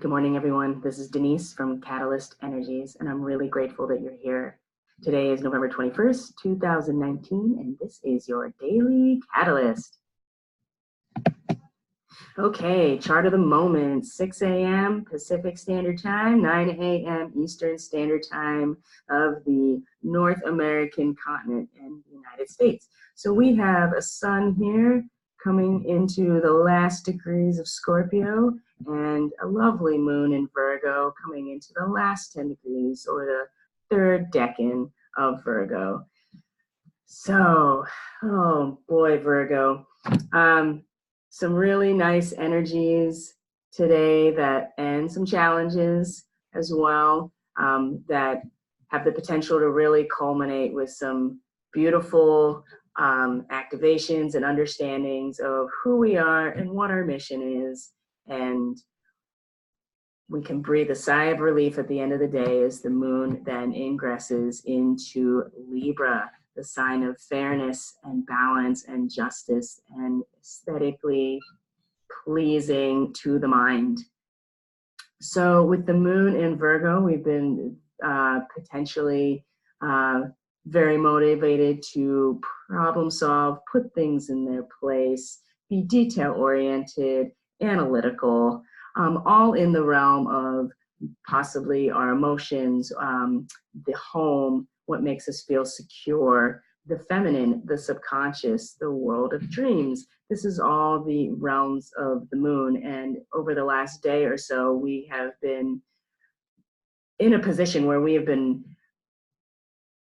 Good morning, everyone. This is Denise from CatalystEnergies, and I'm really grateful that you're here. Today is November 21st, 2019, and this is your Daily Catalyst. Okay, chart of the moment, 6 a.m. Pacific Standard Time, 9 a.m. Eastern Standard Time of the North American continent and the United States. So we have a sun here coming into the last degrees of Scorpio, and a lovely moon in Virgo coming into the last 10 degrees or the third decan of Virgo. So, oh boy, Virgo. Some really nice energies today and some challenges as well that have the potential to really culminate with some beautiful activations and understandings of who we are and what our mission is. And we can breathe a sigh of relief at the end of the day as the moon then ingresses into Libra, the sign of fairness and balance and justice and aesthetically pleasing to the mind. So with the moon in Virgo, we've been potentially very motivated to problem solve, put things in their place, be detail-oriented, analytical, all in the realm of possibly our emotions, the home, what makes us feel secure, the feminine, the subconscious, the world of dreams. This is all the realms of the moon. And over the last day or so, we have been in a position where we have been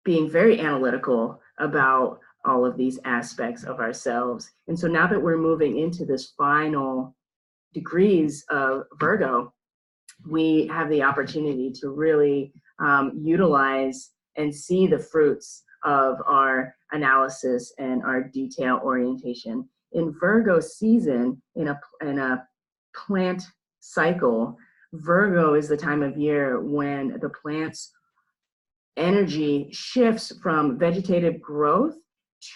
being very analytical about all of these aspects of ourselves. And so now that we're moving into this final degrees of Virgo, we have the opportunity to really utilize and see the fruits of our analysis and our detail orientation. In Virgo season, in a plant cycle, Virgo is the time of year when the plant's energy shifts from vegetative growth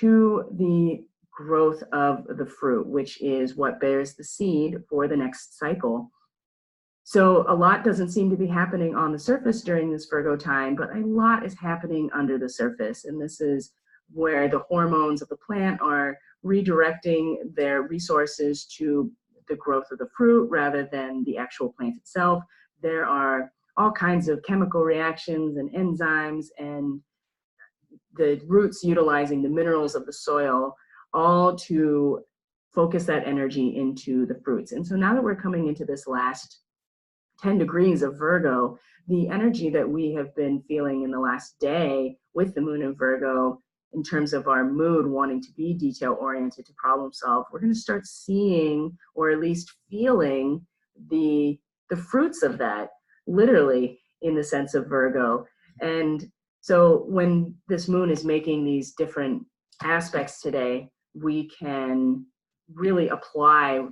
to the growth of the fruit, which is what bears the seed for the next cycle. So a lot doesn't seem to be happening on the surface during this Virgo time, but a lot is happening under the surface. And this is where the hormones of the plant are redirecting their resources to the growth of the fruit rather than the actual plant itself. There are all kinds of chemical reactions and enzymes and the roots utilizing the minerals of the soil, all to focus that energy into the fruits. And so now that we're coming into this last 10 degrees of Virgo, the energy that we have been feeling in the last day with the moon in Virgo, in terms of our mood wanting to be detail-oriented to problem solve, we're going to start seeing, or at least feeling, the fruits of that, literally in the sense of Virgo. And so when this moon is making these different aspects today, we can really apply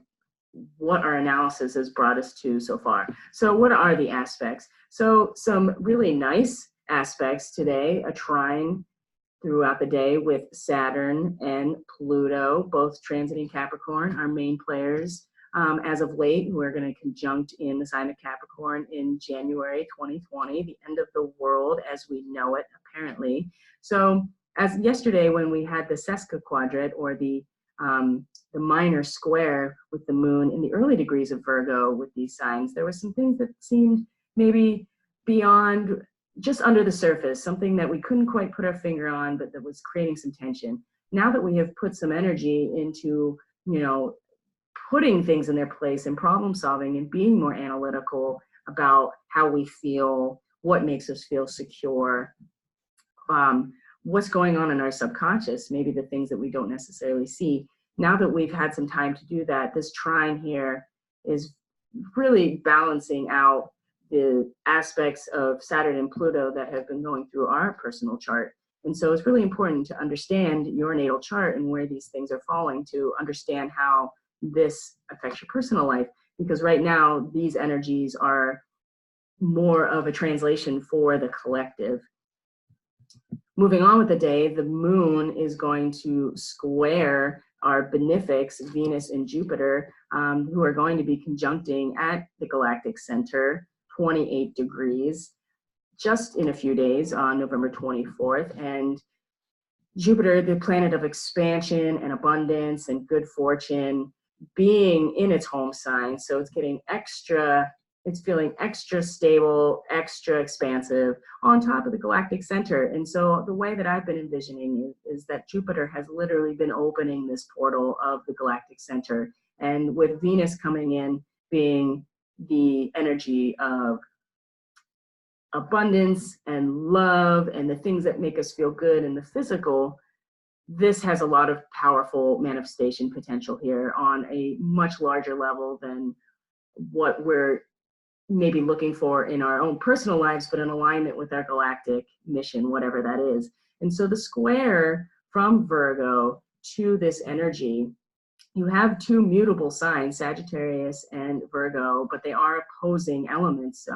what our analysis has brought us to so far. So what are the aspects? So some really nice aspects today, a trine throughout the day with Saturn and Pluto, both transiting Capricorn, our main players. As of late, we're going to conjunct in the sign of Capricorn in January 2020, the end of the world as we know it, apparently. So as yesterday when we had the sesquiquadrate, or the minor square with the moon in the early degrees of Virgo with these signs, there were some things that seemed maybe beyond, just under the surface, something that we couldn't quite put our finger on, but that was creating some tension. Now that we have put some energy into, putting things in their place and problem solving and being more analytical about how we feel, what makes us feel secure, what's going on in our subconscious, maybe the things that we don't necessarily see. Now that we've had some time to do that, this trine here is really balancing out the aspects of Saturn and Pluto that have been going through our personal chart. And so it's really important to understand your natal chart and where these things are falling to understand how this affects your personal life, because right now these energies are more of a translation for the collective. Moving on with the day, the moon is going to square our benefics, Venus and Jupiter, who are going to be conjuncting at the galactic center, 28 degrees, just in a few days on November 24th. And Jupiter, the planet of expansion and abundance and good fortune, being in its home sign. So it's getting extra, it's feeling extra stable, extra expansive on top of the galactic center. And so the way that I've been envisioning is that Jupiter has literally been opening this portal of the galactic center. And with Venus coming in, being the energy of abundance and love and the things that make us feel good in the physical, this has a lot of powerful manifestation potential here on a much larger level than what we're maybe looking for in our own personal lives, but in alignment with our galactic mission, whatever that is. And so the square from Virgo to this energy, you have two mutable signs, Sagittarius and Virgo, but they are opposing elements,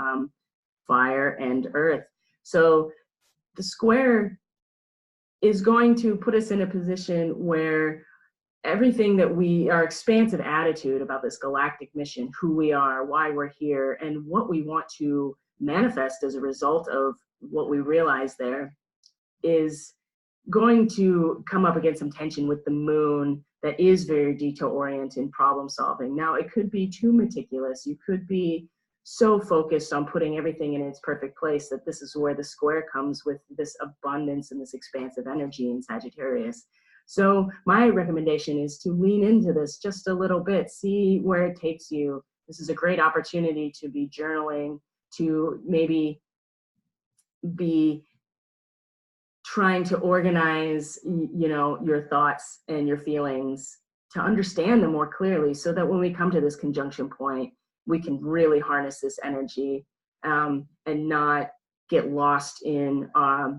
fire and earth. So the square is going to put us in a position where everything that our expansive attitude about this galactic mission, who we are, why we're here, and what we want to manifest as a result of what we realize there, is going to come up against some tension with the moon that is very detail-oriented problem solving. Now, it could be too meticulous. You could be so focused on putting everything in its perfect place that this is where the square comes with this abundance and this expansive energy in Sagittarius. So my recommendation is to lean into this just a little bit, see where it takes you. This is a great opportunity to be journaling, to maybe be trying to organize, your thoughts and your feelings to understand them more clearly, so that when we come to this conjunction point, we can really harness this energy and not get lost in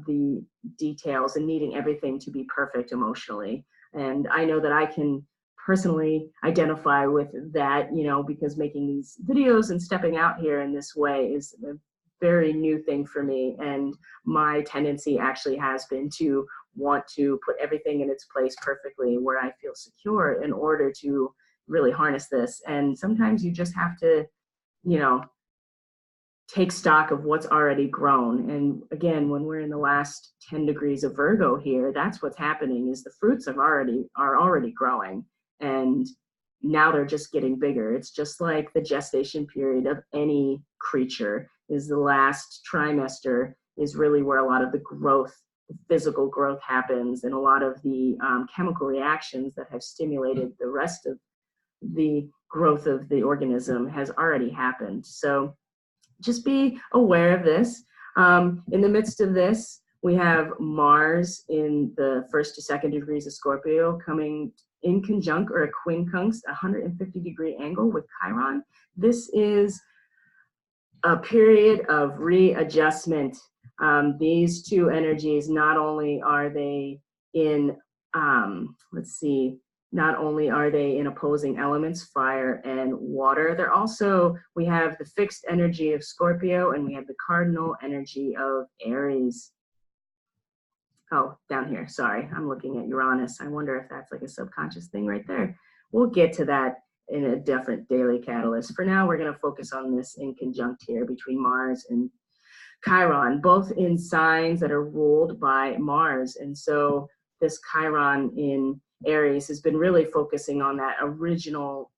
the details and needing everything to be perfect emotionally. And I know that I can personally identify with that, because making these videos and stepping out here in this way is a very new thing for me. And my tendency actually has been to want to put everything in its place perfectly where I feel secure in order to really harness this. And sometimes you just have to, take stock of what's already grown. And again, when we're in the last 10 degrees of Virgo here, that's what's happening, is the fruits are already growing, and now they're just getting bigger. It's just like the gestation period of any creature is the last trimester is really where a lot of the growth, the physical growth happens, and a lot of the chemical reactions that have stimulated the rest of the growth of the organism has already happened. So just be aware of this. In the midst of this, we have Mars in the 1st to 2nd degrees of Scorpio coming in conjunct or a quincunx, 150-degree angle with Chiron. This is a period of readjustment. These two energies, not only are they in, not only are they in opposing elements, fire and water, they're also, we have the fixed energy of Scorpio and we have the cardinal energy of Aries. Oh, down here, sorry, I'm looking at Uranus. I wonder if that's like a subconscious thing right there. We'll get to that in a different daily catalyst. For now, we're gonna focus on this in conjunct here between Mars and Chiron, both in signs that are ruled by Mars. And so this Chiron in Aries has been really focusing on that original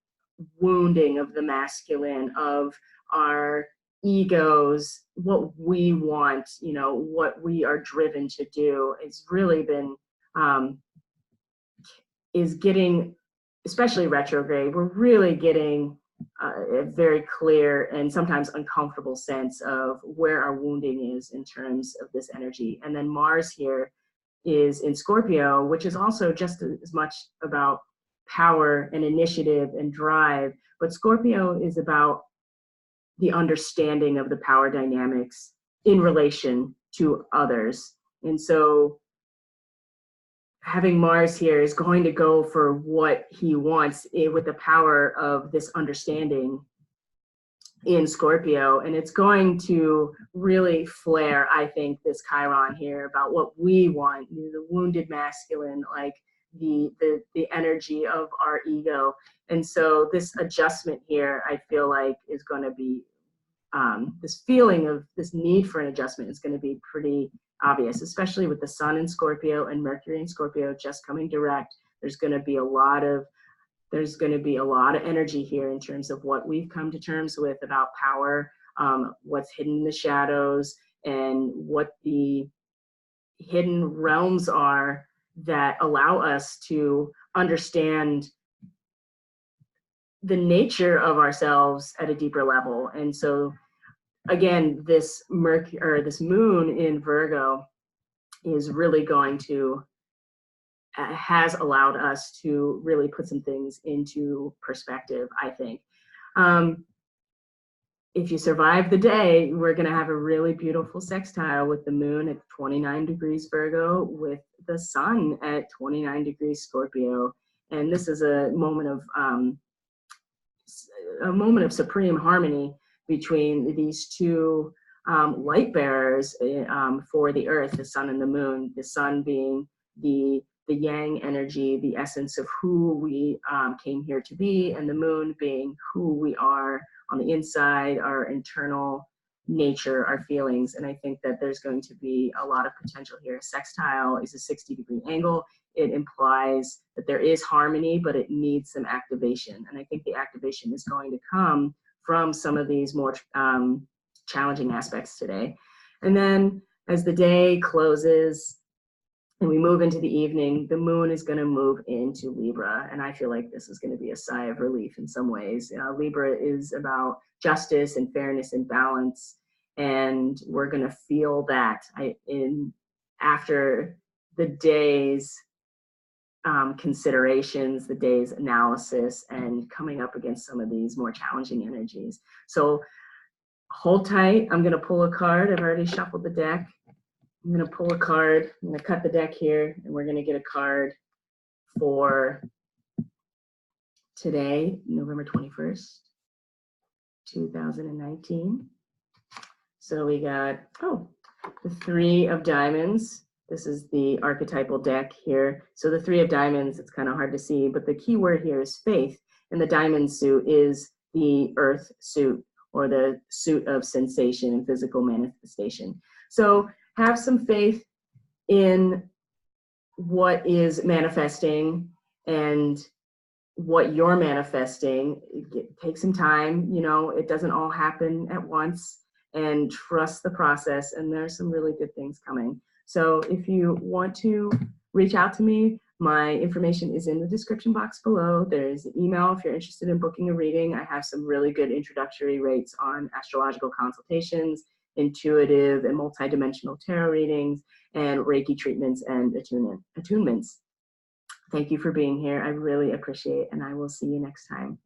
wounding of the masculine, of our egos, what we want, what we are driven to do. It's really been, is getting, especially retrograde, we're really getting a very clear and sometimes uncomfortable sense of where our wounding is in terms of this energy. And then Mars here is in Scorpio, which is also just as much about power and initiative and drive, but Scorpio is about the understanding of the power dynamics in relation to others. And so having Mars here is going to go for what he wants with the power of this understanding in Scorpio, and it's going to really flare, I think, this Chiron here about what we want, the wounded masculine, like the energy of our ego. And so this adjustment here, I feel like, is going to be, this feeling of this need for an adjustment is going to be pretty obvious, especially with the Sun in Scorpio and Mercury in Scorpio just coming direct. There's going to be a lot of energy here in terms of what we've come to terms with about power, what's hidden in the shadows, and what the hidden realms are that allow us to understand the nature of ourselves at a deeper level. And so again, this moon in Virgo is really going to, has allowed us to really put some things into perspective, I think. If you survive the day, we're going to have a really beautiful sextile with the moon at 29 degrees Virgo with the sun at 29 degrees Scorpio. And this is a moment of supreme harmony between these two light bearers for the earth, the sun and the moon. The sun being the yang energy, the essence of who we came here to be, and the moon being who we are on the inside, our internal nature, our feelings. And I think that there's going to be a lot of potential here. Sextile is a 60-degree angle. It implies that there is harmony, but it needs some activation. And I think the activation is going to come from some of these more challenging aspects today. And then as the day closes and we move into the evening, the moon is going to move into Libra. And I feel like this is going to be a sigh of relief in some ways. Libra is about justice and fairness and balance. And we're going to feel that after the day's considerations, the day's analysis, and coming up against some of these more challenging energies. So hold tight. I'm going to pull a card. I've already shuffled the deck. I'm going to pull a card. I'm going to cut the deck here, and we're going to get a card for today, November 21st, 2019. So we got, the Three of Diamonds. This is the archetypal deck here. So the Three of Diamonds, it's kind of hard to see, but the key word here is faith. And the diamond suit is the earth suit, or the suit of sensation and physical manifestation. So have some faith in what is manifesting and what you're manifesting. Take some time, it doesn't all happen at once, and trust the process. And there's some really good things coming. So if you want to reach out to me, my information is in the description box below. There's an email if you're interested in booking a reading. I have some really good introductory rates on astrological consultations, intuitive and multidimensional tarot readings, and Reiki treatments and attunements. Thank you for being here. I really appreciate it, and I will see you next time.